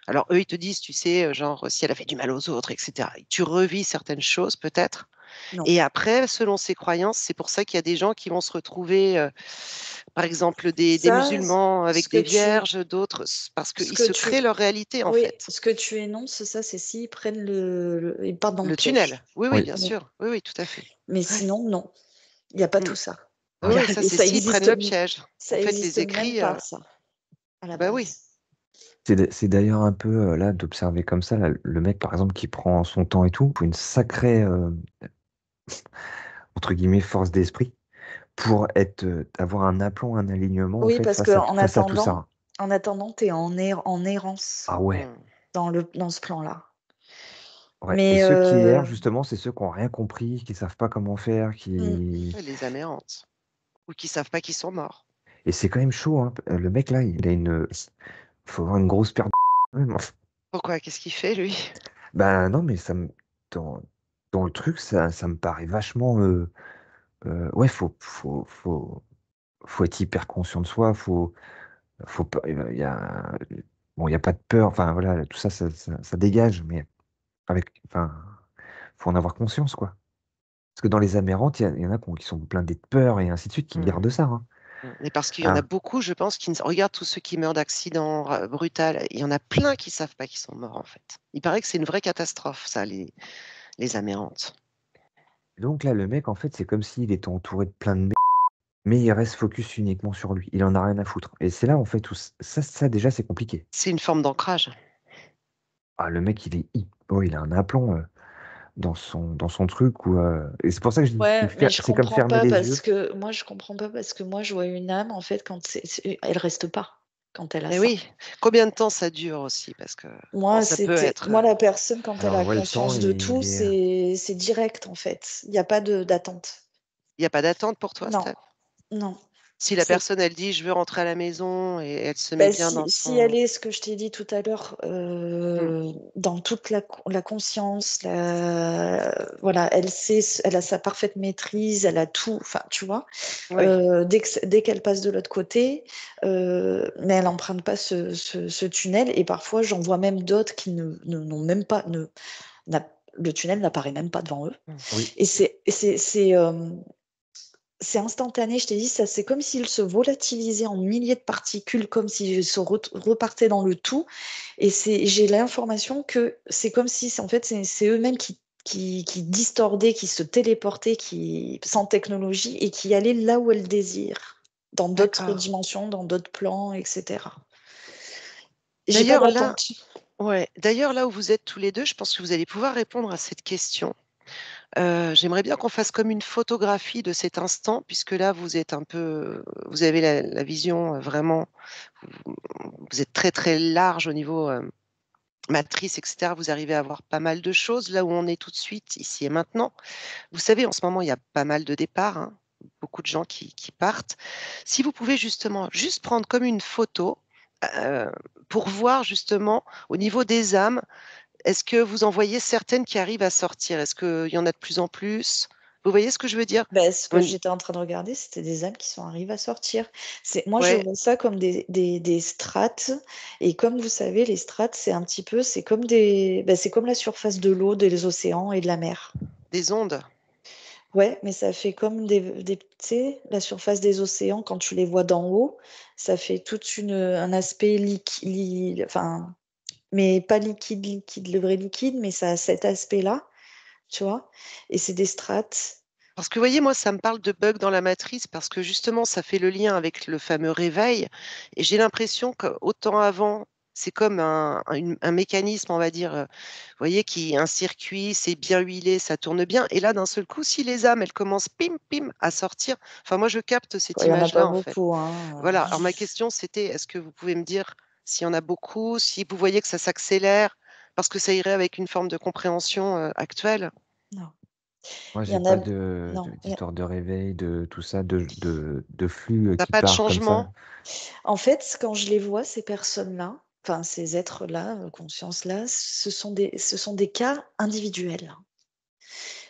Speaker 2: Alors eux, ils te disent, tu sais, genre si elle a fait du mal aux autres, etc. Et tu revis certaines choses peut-être.
Speaker 3: Non.
Speaker 2: Et après, selon ses croyances, c'est pour ça qu'il y a des gens qui vont se retrouver, par exemple, des musulmans avec des vierges, d'autres, parce qu'ils se créent leur réalité, en fait.
Speaker 3: Ce que tu énonces, ça, c'est s'ils prennent ils partent dans le
Speaker 2: Le
Speaker 3: piège.
Speaker 2: tunnel. Oui, oui, bien sûr. Oui, oui, tout à fait.
Speaker 3: Mais sinon, non. Il n'y a pas
Speaker 2: Mm.
Speaker 3: tout ça.
Speaker 2: Oui, oui, ça,
Speaker 3: Et
Speaker 2: c'est
Speaker 3: ça
Speaker 2: s'ils prennent
Speaker 3: existe,
Speaker 2: le piège.
Speaker 3: ça
Speaker 2: En fait,
Speaker 3: existe
Speaker 2: les
Speaker 3: même
Speaker 2: écrits,
Speaker 3: pas, ça, à la
Speaker 2: bah
Speaker 3: base.
Speaker 2: oui.
Speaker 4: C'est d'ailleurs un peu là d'observer comme ça, là, le mec par exemple qui prend son temps et tout, pour une sacrée entre guillemets force d'esprit pour avoir un aplomb, un alignement en
Speaker 3: Oui,
Speaker 4: fait
Speaker 3: parce qu'en
Speaker 4: face à tout ça.
Speaker 3: attendant, tu es en errance
Speaker 4: Ah ouais.
Speaker 2: Mm.
Speaker 3: dans ce plan-là.
Speaker 4: Ouais. Et
Speaker 3: Mais
Speaker 4: ceux qui errent justement, c'est ceux qui n'ont rien compris, qui savent pas comment faire,
Speaker 2: Les amérantes. Ou qui savent pas qu'ils sont morts.
Speaker 4: et c'est quand même chaud, hein. Le mec là, faut avoir une grosse paire de quand même.
Speaker 2: Pourquoi? Qu'est-ce qu'il fait, lui?
Speaker 4: Bah non, mais ça me dans dans le truc, ça me paraît vachement. Ouais, faut être hyper conscient de soi. Faut pas. Il y a, bon, il y a pas de peur. Enfin, voilà, tout ça, ça dégage. Mais enfin, faut en avoir conscience, quoi. Parce que dans les amérantes, il y en a qui sont blindés de peur et ainsi de suite, qui
Speaker 2: Mmh.
Speaker 4: gardent ça. Hein.
Speaker 2: Mais parce qu'il y en a
Speaker 4: Ah,
Speaker 2: beaucoup, je pense, qui ne regarde tous ceux qui meurent d'accidents brutal, il y en a plein qui savent pas qu'ils sont morts, en fait. Il paraît que c'est une vraie catastrophe, ça, les amérantes.
Speaker 4: et donc là, le mec, en fait, c'est comme s'il était entouré de plein de mecs, mais il reste focus uniquement sur lui. Il en a rien à foutre. Et c'est là, en fait, où ça déjà, c'est compliqué.
Speaker 2: C'est une forme d'ancrage.
Speaker 4: Ah, le mec, il a un aplomb dans son truc. Et c'est pour ça que je dis,
Speaker 3: Ouais, mais je
Speaker 4: c'est comme
Speaker 3: comprends
Speaker 4: fermer
Speaker 3: pas
Speaker 4: les yeux.
Speaker 3: parce que moi, je comprends pas parce que moi, je vois une âme, en fait, quand elle reste pas quand elle a
Speaker 2: Mais
Speaker 3: ça.
Speaker 2: oui, combien de temps ça dure aussi? Parce que bon,
Speaker 3: Moi,
Speaker 2: ça peut être,
Speaker 3: moi, la personne, quand elle
Speaker 4: Alors,
Speaker 3: a
Speaker 4: ouais, le temps,
Speaker 3: conscience de tout,
Speaker 4: il est.
Speaker 3: c'est direct, en fait. Il n'y a pas d'attente.
Speaker 2: il y a pas d'attente pour toi,
Speaker 3: Non,
Speaker 2: Steph?
Speaker 3: non.
Speaker 2: Si la
Speaker 3: C'est
Speaker 2: personne, elle dit: «Je veux rentrer à la maison» et elle se met
Speaker 3: Bah,
Speaker 2: bien dans
Speaker 3: si
Speaker 2: son
Speaker 3: elle est ce que je t'ai dit tout à l'heure,
Speaker 2: mmh,
Speaker 3: dans toute la conscience, voilà, elle a sa parfaite maîtrise, elle a tout, enfin, tu vois?
Speaker 2: oui,
Speaker 3: Dès qu'elle passe de l'autre côté, mais elle emprunte pas ce tunnel et parfois j'en vois même d'autres qui n'ont même pas le tunnel n'apparaît même pas devant eux
Speaker 2: mmh,
Speaker 4: Oui.
Speaker 3: et c'est instantané, je t'ai dit, ça c'est comme s'ils se volatilisaient en milliers de particules, comme s'ils se repartaient dans le tout. Et j'ai l'information que c'est comme si, en fait, c'est eux-mêmes qui distordaient, qui se téléportaient, sans technologie, et qui allaient là où elles désirent, dans d'autres
Speaker 2: d'accord.
Speaker 3: dimensions, dans d'autres plans, etc. J'ai pas
Speaker 2: D'ailleurs là
Speaker 3: d'attente.
Speaker 2: ouais, d'ailleurs là où vous êtes tous les 2, je pense que vous allez pouvoir répondre à cette question. J'aimerais bien qu'on fasse comme une photographie de cet instant, puisque là vous êtes un peu, vous avez la vision, vraiment, vous vous êtes très, très large au niveau, matrice et cetera. Vous arrivez à voir pas mal de choses là où on est tout de suite, ici et maintenant. Vous savez, en ce moment, il y a pas mal de départs, hein, beaucoup de gens qui partent. Si vous pouvez justement juste prendre comme une photo, heu, pour voir justement au niveau des âmes, est-ce que vous en voyez certaines qui arrivent à sortir? Est-ce qu'il y en a de plus en plus? Vous voyez ce que je veux dire?
Speaker 3: Ben, ce que
Speaker 2: Mmh,
Speaker 3: j'étais en train de regarder, c'était des âmes qui sont arrivées à sortir. Moi, je
Speaker 2: ouais,
Speaker 3: vois ça comme des strates. Et comme vous savez, les strates, c'est comme c'est comme la surface de l'eau, des océans et de la mer.
Speaker 2: des ondes?
Speaker 3: Ouais, mais ça fait comme tu sais, la surface des océans, quand tu les vois d'en haut, ça fait un aspect liquide, enfin, mais pas liquide, liquide, le vrai liquide, mais ça a cet aspect-là, tu vois. Et c'est des strates.
Speaker 2: Parce que vous voyez, moi, ça me parle de bug dans la matrice parce que justement, ça fait le lien avec le fameux réveil et j'ai l'impression qu'autant avant, c'est comme un mécanisme, on va dire, vous voyez, un circuit, c'est bien huilé, ça tourne bien et là, d'un seul coup, si les âmes, elles commencent pim, pim à sortir, enfin moi, je capte cette
Speaker 3: Il y en a pas
Speaker 2: image-là, en fait.
Speaker 3: beaucoup, hein.
Speaker 2: Voilà, alors ma question, c'était, est-ce que vous pouvez me dire s'il y en a beaucoup, si vous voyez que ça s'accélère? Parce que ça irait avec une forme de compréhension, actuelle.
Speaker 3: Non.
Speaker 4: Moi,
Speaker 3: Il y
Speaker 4: j'ai
Speaker 3: en a
Speaker 4: pas
Speaker 3: non,
Speaker 4: d'histoire de réveil, de tout ça, de flux
Speaker 2: Tu
Speaker 4: qui
Speaker 2: pas de
Speaker 4: part comme
Speaker 2: changement?
Speaker 4: ça.
Speaker 3: en fait, quand je les vois, ces personnes-là, enfin ces êtres-là, consciences-là, ce sont des cas individuels.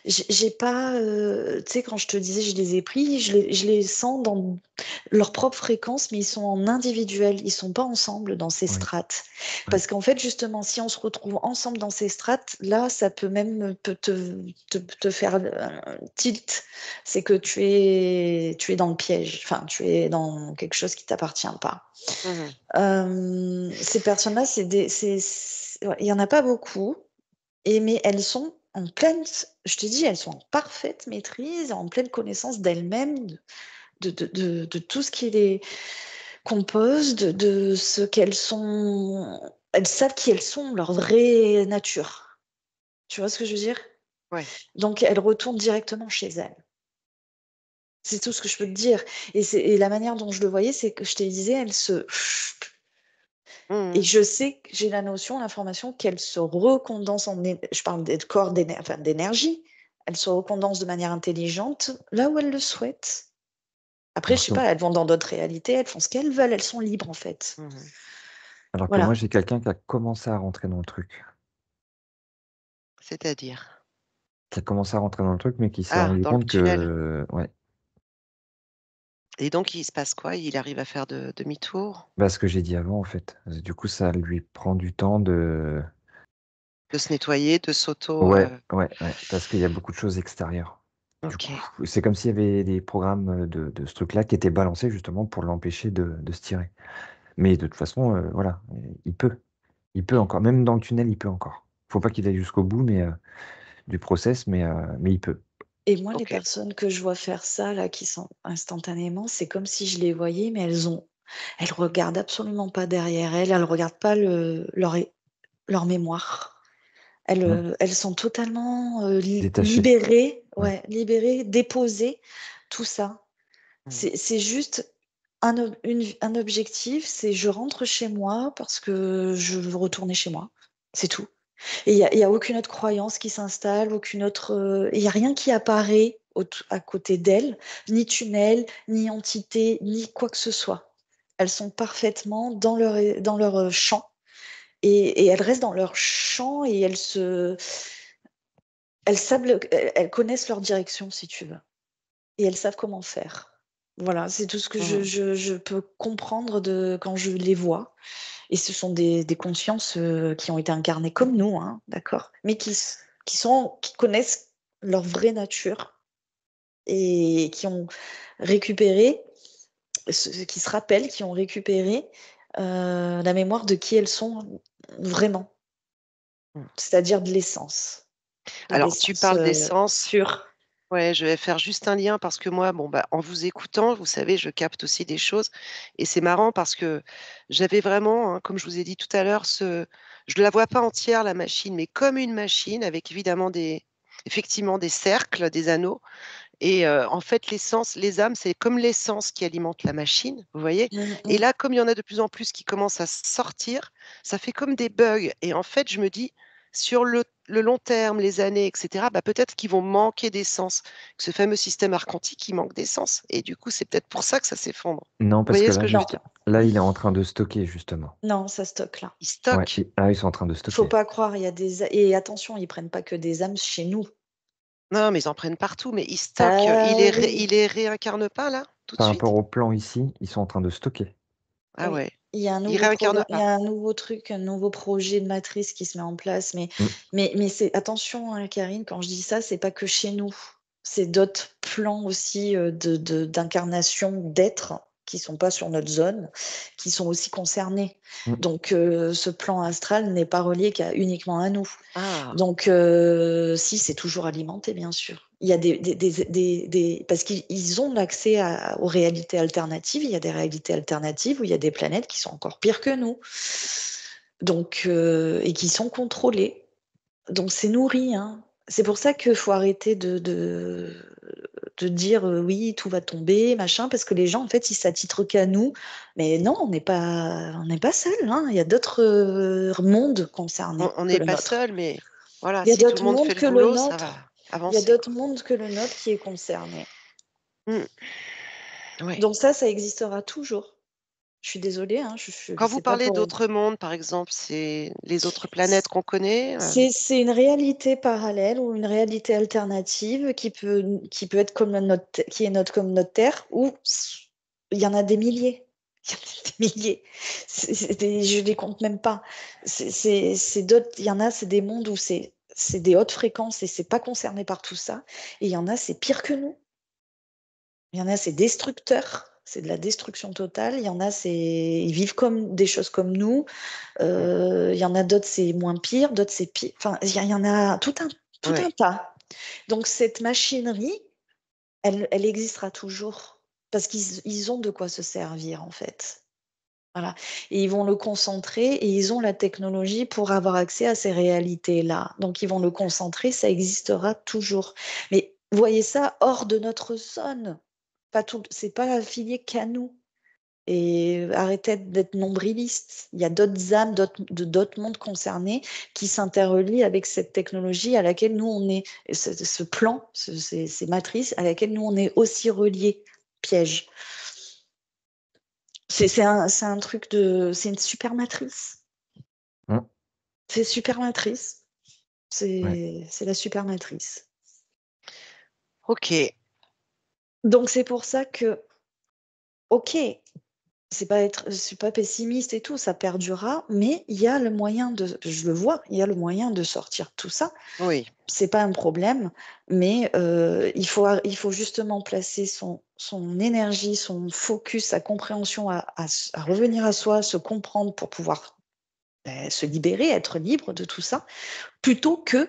Speaker 3: J'ai pas, tu sais, quand je te disais, je les ai pris, je les sens dans leur propre fréquence, mais ils sont en individuel, ils sont pas ensemble dans ces
Speaker 4: Oui,
Speaker 3: strates.
Speaker 4: oui.
Speaker 3: Parce qu'en fait, justement, si on se retrouve ensemble dans ces strates, là, ça peut même te faire un tilt. C'est que tu es dans le piège, enfin, tu es dans quelque chose qui t'appartient pas.
Speaker 2: Mmh.
Speaker 3: Ces personnes-là, ouais, il y en a pas beaucoup, mais elles sont en pleine, je te dis, elles sont en parfaite maîtrise, en pleine connaissance d'elles-mêmes, de tout ce qui les compose, de ce qu'elles sont. Elles savent qui elles sont, leur vraie nature. Tu vois ce que je veux dire?
Speaker 2: Ouais.
Speaker 3: Donc elles retournent directement chez elles. C'est tout ce que je peux te dire. Et la manière dont je le voyais, c'est que je te disais, elles se. Et
Speaker 2: Mmh.
Speaker 3: je sais que j'ai la notion, l'information qu'elle se recondense je parle des corps d'énergie, elle se recondense de manière intelligente là où elle le souhaite. Après, je
Speaker 4: Alors
Speaker 3: sais
Speaker 4: que,
Speaker 3: pas, elles vont dans d'autres réalités, elles font ce qu'elles veulent, elles sont libres en fait.
Speaker 2: Mmh.
Speaker 4: alors que moi,
Speaker 3: Voilà.
Speaker 4: j'ai quelqu'un qui a commencé à rentrer dans le truc.
Speaker 2: C'est-à-dire?
Speaker 4: qui a commencé à rentrer dans le truc, mais qui s'est
Speaker 2: Ah,
Speaker 4: rendu
Speaker 2: dans le
Speaker 4: compte
Speaker 2: tunnel.
Speaker 4: que, ouais,
Speaker 2: Et donc, il se passe quoi? Il arrive à faire demi-tour,
Speaker 4: bah, ce que j'ai dit avant, en fait. Du coup, ça lui prend du temps de.
Speaker 2: de se nettoyer, de s'auto.
Speaker 4: Ouais, ouais, ouais, parce qu'il y a beaucoup de choses extérieures. Du
Speaker 2: Ok,
Speaker 4: coup, c'est comme s'il y avait des programmes de ce truc-là qui étaient balancés justement pour l'empêcher de se tirer. Mais de toute façon, voilà, il peut. Il peut encore. Même dans le tunnel, il peut encore. Faut pas qu'il aille jusqu'au bout du process, mais il peut.
Speaker 3: Et moi, les
Speaker 2: ok.
Speaker 3: personnes que je vois faire ça, là, qui sont instantanément, c'est comme si je les voyais, mais elles regardent absolument pas derrière elles regardent pas leur mémoire.
Speaker 4: Hein,
Speaker 3: Elles sont totalement
Speaker 4: détaché.
Speaker 3: libérées,
Speaker 4: Ouais.
Speaker 3: ouais, libérées, déposées, tout ça.
Speaker 2: Mm.
Speaker 3: C'est juste un objectif, c'est je rentre chez moi parce que je veux retourner chez moi. C'est tout. Et il y a aucune autre croyance qui s'installe, aucune autre. Il y a rien qui apparaît à côté d'elles, ni tunnel, ni entité, ni quoi que ce soit. Elles sont parfaitement dans leur champ et elles restent dans leur champ et elles connaissent leur direction, si tu veux, et elles savent comment faire. Voilà, c'est tout ce que
Speaker 2: Mm.
Speaker 3: je peux comprendre quand je les vois. Et ce sont des consciences qui ont été incarnées comme nous, hein, d'accord, mais qui connaissent leur vraie nature et qui ont récupéré, qui se rappellent, qui ont récupéré la mémoire de qui elles sont vraiment,
Speaker 2: Mm.
Speaker 3: c'est-à-dire de
Speaker 2: Alors, tu
Speaker 3: l'essence
Speaker 2: parles d'essence.
Speaker 3: pure.
Speaker 2: Ouais, je vais faire juste un lien parce que moi, bon, bah, en vous écoutant, vous savez, je capte aussi des choses. Et c'est marrant parce que j'avais vraiment, hein, comme je vous ai dit tout à l'heure, je ne la vois pas entière, la machine, mais comme une machine avec évidemment effectivement des cercles, des anneaux. Et en fait, l'essence, les âmes, c'est comme l'essence qui alimente la machine, vous voyez?
Speaker 3: Mm,
Speaker 2: Et
Speaker 3: mm.
Speaker 2: là, comme il y en a de plus en plus qui commencent à sortir, ça fait comme des bugs. Et en fait, je me dis, sur le long terme, les années, etc., bah, peut-être qu'ils vont manquer d'essence. Que ce fameux système archontique, il manque d'essence. Et du coup, c'est peut-être pour ça que ça s'effondre.
Speaker 4: Non,
Speaker 2: Vous
Speaker 4: parce que
Speaker 2: voyez ce
Speaker 4: là,
Speaker 2: que je veux
Speaker 3: Non,
Speaker 2: dire?
Speaker 4: là, il est en train de stocker, justement.
Speaker 3: non, ça stocke là.
Speaker 2: Il
Speaker 4: Ouais,
Speaker 2: stocke.
Speaker 4: là, ils sont en train de
Speaker 3: Faut
Speaker 4: stocker.
Speaker 3: pas croire, il y a et attention, ils prennent pas que des âmes chez nous.
Speaker 2: Non, mais ils en prennent partout. Mais il stocke.
Speaker 3: Ah oui,
Speaker 2: Il les réincarne pas, là, tout de
Speaker 4: Par rapport
Speaker 2: suite?
Speaker 4: au plan ici, ils sont en train de stocker.
Speaker 2: Ah
Speaker 3: oui.
Speaker 2: ouais.
Speaker 3: Il y a un
Speaker 2: Il
Speaker 3: nouveau
Speaker 2: réincarne
Speaker 3: programme, il y
Speaker 2: pas.
Speaker 3: a un nouveau truc, un nouveau projet de matrice qui se met en place.
Speaker 4: Mm.
Speaker 3: Mais c'est attention, hein, Karine, quand je dis ça, c'est pas que chez nous. C'est d'autres plans aussi d'incarnation d'êtres qui sont pas sur notre zone, qui sont aussi concernés.
Speaker 4: Mm.
Speaker 3: Donc ce plan astral n'est pas relié uniquement à nous.
Speaker 2: Ah,
Speaker 3: Donc, si, c'est toujours alimenté, bien sûr. Il y a parce qu'ils ont l'accès aux réalités alternatives. Il y a des réalités alternatives où il y a des planètes qui sont encore pires que nous. Donc, et qui sont contrôlées. Donc, c'est nourri, hein. C'est pour ça qu'il faut arrêter de dire oui, tout va tomber, machin, parce que les gens, en fait, ils s'attitrent qu'à nous. Mais non, on n'est pas seul, hein. Il y a d'autres mondes concernés
Speaker 2: on
Speaker 3: que
Speaker 2: n'est
Speaker 3: le
Speaker 2: pas
Speaker 3: nôtre.
Speaker 2: seul, mais voilà,
Speaker 3: Il y a
Speaker 2: si tout le
Speaker 3: d'autres
Speaker 2: monde fait
Speaker 3: mondes
Speaker 2: le
Speaker 3: que le
Speaker 2: boulot, ça va
Speaker 3: nôtre. Il y a
Speaker 2: avancer,
Speaker 3: d'autres
Speaker 2: quoi.
Speaker 3: mondes que le nôtre qui est concerné.
Speaker 2: Mm. Ouais.
Speaker 3: Donc ça existera toujours. Je suis désolée, hein,
Speaker 2: Quand vous
Speaker 3: c'est pas
Speaker 2: parlez
Speaker 3: pour.
Speaker 2: d'autres mondes, par exemple, c'est les autres planètes qu'on connaît?
Speaker 3: C'est une réalité parallèle ou une réalité alternative qui peut être comme qui est comme notre Terre, où il y en a des milliers. Il y en a des milliers. Je les compte même pas. C'est d'autres. Il y en a, c'est des mondes où c'est des hautes fréquences et c'est pas concerné par tout ça. Et il y en a, c'est pire que nous. Il y en a, c'est destructeur, c'est de la destruction totale. Il y en a, ils vivent comme des choses comme nous.
Speaker 2: Mm.
Speaker 3: Il y en a d'autres, c'est moins pire, d'autres, c'est pire. Enfin, il y en a tout un
Speaker 2: Ouais.
Speaker 3: tas. Donc, cette machinerie, elle existera toujours parce qu'ils ont de quoi se servir, en fait. Voilà. Et ils vont le concentrer et ils ont la technologie pour avoir accès à ces réalités-là. Donc, ils vont le concentrer, ça existera toujours. Mais voyez ça hors de notre zone. Pas tout, c'est pas affilié qu'à nous. Et arrêtez d'être nombriliste. Il y a d'autres âmes, d'autres mondes concernés qui s'interrelient avec cette technologie à laquelle nous on est, et ce plan, ces matrices à laquelle nous on est aussi reliés. Piège. C'est un truc c'est une super matrice.
Speaker 4: Mm.
Speaker 3: C'est super matrice.
Speaker 4: Ouais.
Speaker 3: C'est la super matrice.
Speaker 2: Ok.
Speaker 3: Donc c'est pour ça que, ok, je suis pas pessimiste et tout, ça perdurera, mais il y a le moyen je le vois, il y a le moyen de sortir tout ça.
Speaker 2: Oui.
Speaker 3: C'est pas un problème, mais il faut justement placer son énergie, son focus, sa compréhension à revenir à soi, se comprendre pour pouvoir se libérer, être libre de tout ça, plutôt que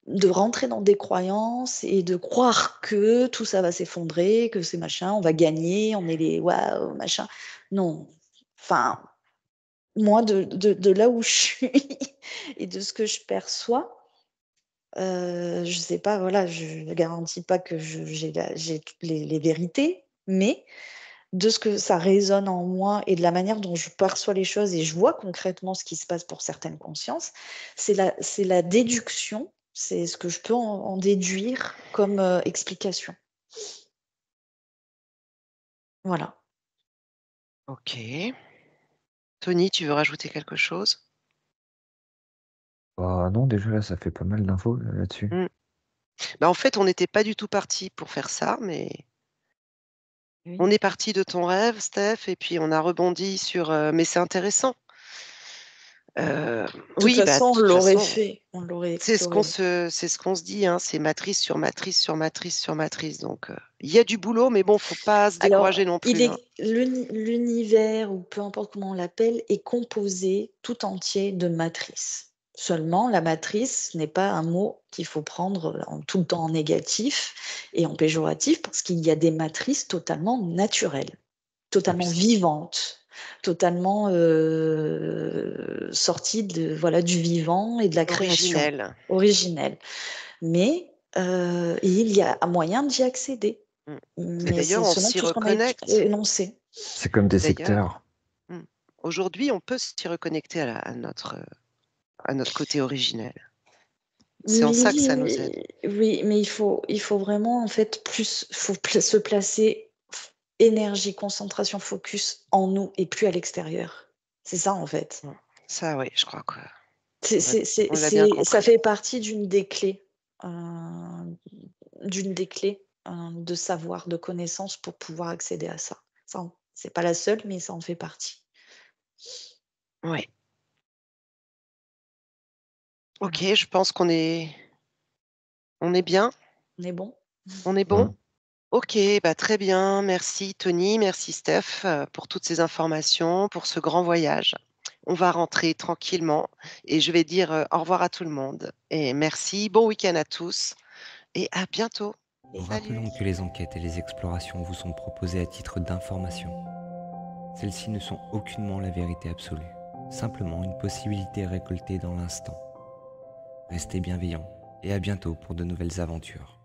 Speaker 3: de rentrer dans des croyances et de croire que tout ça va s'effondrer, que c'est machin, on va gagner, on est les waouh, machin. Non. Enfin, moi, de là où je suis et de ce que je perçois, je sais pas, voilà, je ne garantis pas que j'ai toutes les vérités, mais de ce que ça résonne en moi et de la manière dont je perçois les choses et je vois concrètement ce qui se passe pour certaines consciences, c'est la déduction, c'est ce que je peux en déduire comme explication. Voilà.
Speaker 2: Ok. Tony, tu veux rajouter quelque chose?
Speaker 4: Bah non, déjà là, ça fait pas mal d'infos là-dessus.
Speaker 2: En fait, on n'était pas du tout parti pour faire ça, mais
Speaker 3: Oui.
Speaker 2: on est parti de ton rêve, Steph, et puis on a rebondi sur. Mais c'est intéressant.
Speaker 3: De toute
Speaker 2: Oui, de
Speaker 3: façon, on
Speaker 2: toute
Speaker 3: l'aurait
Speaker 2: façon,
Speaker 3: fait, on l'aurait
Speaker 2: c'est ce qu'on
Speaker 3: exploré.
Speaker 2: se dit, hein, c'est matrice sur matrice sur matrice sur matrice. Donc, il y a du boulot, mais bon, faut pas se
Speaker 3: Alors,
Speaker 2: décourager non plus. Hein.
Speaker 3: l'univers, ou peu importe comment on l'appelle, est composé tout entier de matrices. Seulement, la matrice n'est pas un mot qu'il faut prendre tout le temps en négatif et en péjoratif, parce qu'il y a des matrices totalement naturelles, totalement vivantes, totalement sorties du vivant et de la création originelle. Mais il y a un moyen d'y accéder.
Speaker 2: Et
Speaker 3: Mais
Speaker 2: d'ailleurs,
Speaker 3: c'est
Speaker 2: on
Speaker 3: selon
Speaker 2: s'y
Speaker 3: tout ce qu'on a
Speaker 2: reconnecte.
Speaker 3: énoncé.
Speaker 4: C'est comme des secteurs.
Speaker 2: D'ailleurs, aujourd'hui, on peut s'y reconnecter à notre côté originel. C'est en ça que ça nous aide.
Speaker 3: Oui, mais il faut vraiment, en fait, se placer énergie, concentration, focus en nous et plus à l'extérieur. C'est ça, en fait.
Speaker 2: Ça, oui, je crois que
Speaker 3: on
Speaker 2: l'a bien
Speaker 3: ça
Speaker 2: compris.
Speaker 3: fait partie d'une des clés, de savoir, de connaissance pour pouvoir accéder à ça. C'est pas la seule, mais ça en fait partie.
Speaker 2: Oui. Ok, je pense qu'on est bien.
Speaker 3: On est bon?
Speaker 2: On est bon? Ok, très bien. Merci Tony, merci Steph pour toutes ces informations, pour ce grand voyage. On va rentrer tranquillement et je vais dire au revoir à tout le monde. Et merci, bon week-end à tous et à bientôt.
Speaker 1: Nous
Speaker 2: Salut.
Speaker 1: rappelons que les enquêtes et les explorations vous sont proposées à titre d'information. Celles-ci ne sont aucunement la vérité absolue, simplement une possibilité récoltée dans l'instant. Restez bienveillants et à bientôt pour de nouvelles aventures.